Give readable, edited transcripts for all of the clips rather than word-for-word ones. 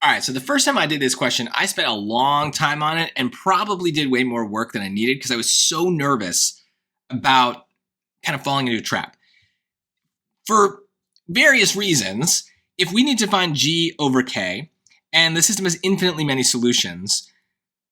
All right, so the first time I did this question, I spent a long time on it and probably did way more work than I needed because I was so nervous about kind of falling into a trap. For various reasons, if we need to find g over k, and the system has infinitely many solutions,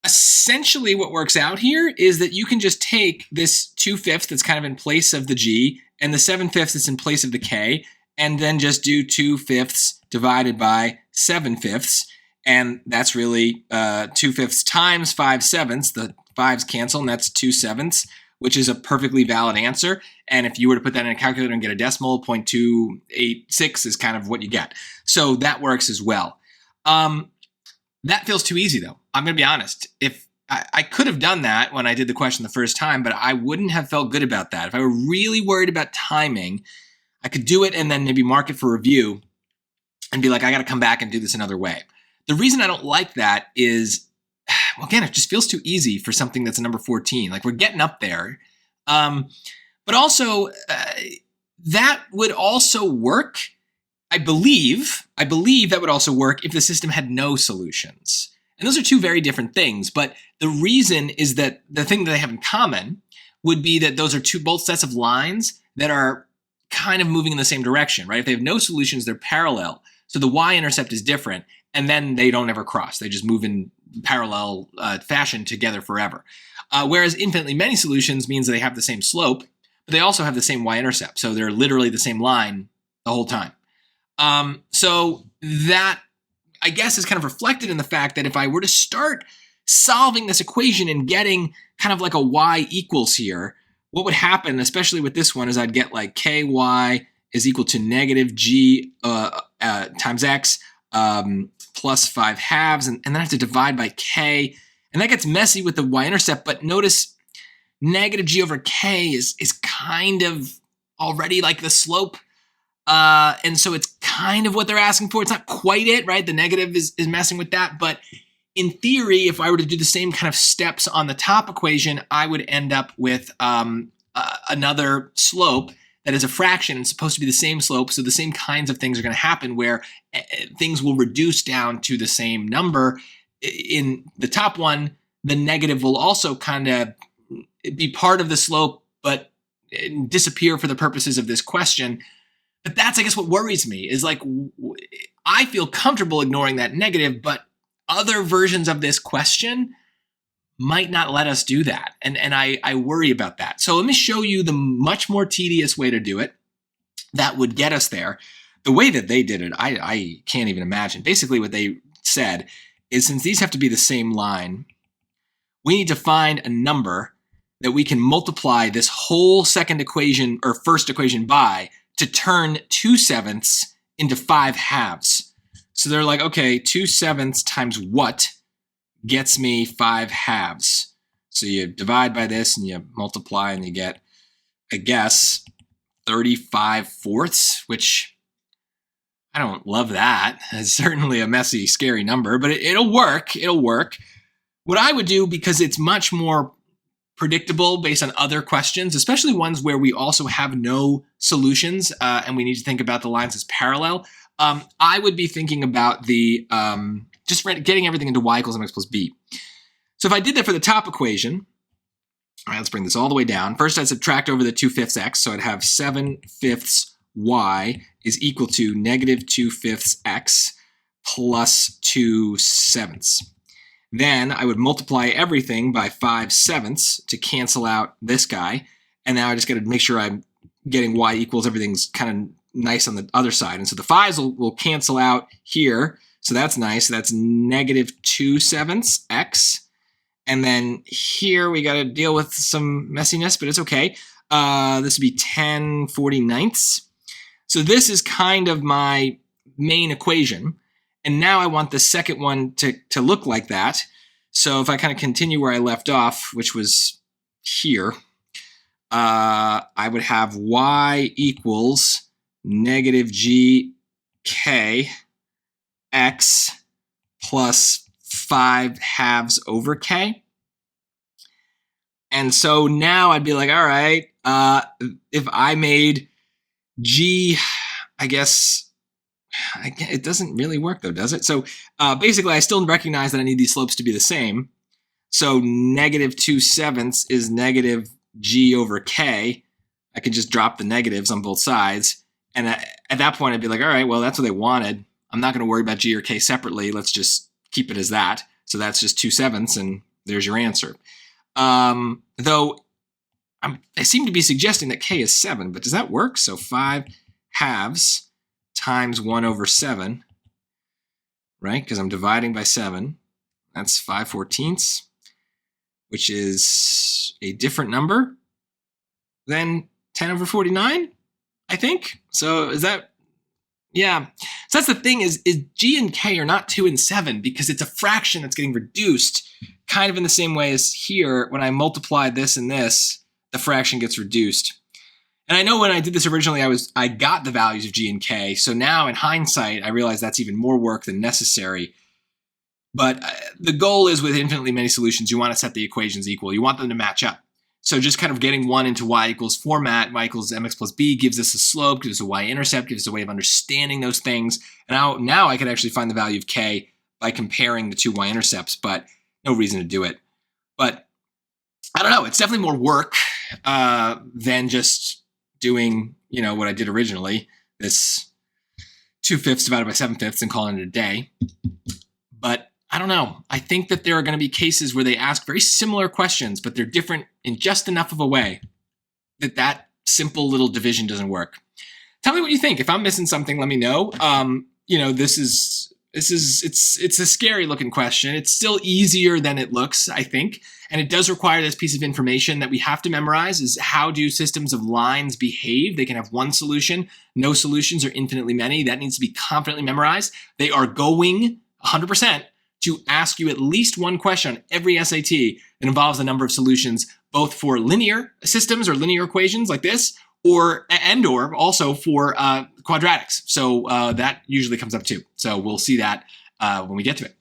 essentially what works out here is that you can just take this 2/5 that's kind of in place of the g and the 7/5 that's in place of the k, and then just do 2/5 divided by 7/5, and that's really 2/5 times 5/7. The 5's cancel, and that's 2/7, which is a perfectly valid answer. And if you were to put that in a calculator and get a decimal, 0.286 is kind of what you get. So that works as well. That feels too easy, though. I'm going to be honest. If I could have done that when I did the question the first time, but I wouldn't have felt good about that. If I were really worried about timing, I could do it and then maybe mark it for review and be like, I got to come back and do this another way. The reason I don't like that is, well, again, it just feels too easy for something that's a number 14. Like, we're getting up there. But also, that would also work. I believe that would also work if the system had no solutions. And those are two very different things. But the reason is that the thing that they have in common would be that those are both sets of lines that are kind of moving in the same direction, right? If they have no solutions, they're parallel. So the y-intercept is different, and then they don't ever cross. They just move in parallel fashion together forever. Whereas infinitely many solutions means that they have the same slope, but they also have the same y-intercept. So they're literally the same line the whole time. So that, I guess, is kind of reflected in the fact that if I were to start solving this equation and getting kind of like a y equals here, what would happen, especially with this one, is I'd get like ky is equal to negative g times x plus 5/2, and then I have to divide by k. And that gets messy with the y-intercept, but notice negative g over k is kind of already like the slope. And so it's kind of what they're asking for. It's not quite it, right? The negative is messing with that. But in theory, if I were to do the same kind of steps on the top equation, I would end up with another slope that is a fraction and supposed to be the same slope. So the same kinds of things are going to happen where things will reduce down to the same number. In the top one, the negative will also kind of be part of the slope, but disappear for the purposes of this question. But that's, I guess, what worries me is like, I feel comfortable ignoring that negative, but other versions of this question might not let us do that. And I worry about that. So let me show you the much more tedious way to do it that would get us there. The way that they did it, I can't even imagine. Basically what they said is, since these have to be the same line, we need to find a number that we can multiply this whole second equation or first equation by to turn 2/7 into 5/2. So they're like, okay, 2/7 times what gets me 5/2? So you divide by this and you multiply and you get, I guess, 35/4, which I don't love that. It's certainly a messy, scary number, but it'll work. It'll work. What I would do, because it's much more predictable based on other questions, especially ones where we also have no solutions and we need to think about the lines as parallel, I would be thinking about the just getting everything into y equals mx plus b. So if I did that for the top equation, all right, let's bring this all the way down. First, I'd subtract over the 2/5 x, so I'd have 7/5 y is equal to negative 2/5 x plus 2/7. Then I would multiply everything by 5/7 to cancel out this guy. And now I just got to make sure I'm getting y equals, everything's kind of nice on the other side. And so the 5's will cancel out here. So that's nice. So that's negative 2/7 x. And then here we got to deal with some messiness, but it's okay. This would be 10/49. So this is kind of my main equation. And now I want the second one to look like that. So if I kind of continue where I left off, which was here, I would have y equals negative gk x plus 5/2 over k. And so now I'd be like, all right, if I made g, I guess, It doesn't really work though, does it? So basically, I still recognize that I need these slopes to be the same. So negative 2/7 is negative g over k. I can just drop the negatives on both sides. And at that point, I'd be like, all right, well, that's what they wanted. I'm not going to worry about g or k separately. Let's just keep it as that. So that's just 2/7, and there's your answer. Though I seem to be suggesting that k is 7, but does that work? So 5/2 times 1/7, right? Because I'm dividing by 7. That's 5/14, which is a different number than 10/49, I think. So is that, yeah. So that's the thing is g and k are not 2 and 7 because it's a fraction that's getting reduced kind of in the same way as here. When I multiply this and this, the fraction gets reduced. And I know when I did this originally, I got the values of g and k. So now in hindsight, I realize that's even more work than necessary. But the goal is with infinitely many solutions, you want to set the equations equal. You want them to match up. So just kind of getting one into y equals format, y equals mx plus b gives us a slope, gives us a y-intercept, gives us a way of understanding those things. And now I can actually find the value of k by comparing the two y-intercepts, but no reason to do it. But I don't know, it's definitely more work than just doing, what I did originally, this 2/5 divided by 7/5 and calling it a day. But I don't know. I think that there are going to be cases where they ask very similar questions, but they're different in just enough of a way that simple little division doesn't work. Tell me what you think. If I'm missing something, let me know. It's a scary looking question. It's still easier than it looks, I think. And it does require this piece of information that we have to memorize is how do systems of lines behave? They can have one solution, no solutions, or infinitely many. That needs to be confidently memorized. They are going 100% to ask you at least one question on every SAT that involves a number of solutions, both for linear systems or linear equations like this, or also for quadratics. So that usually comes up too. So we'll see that when we get to it.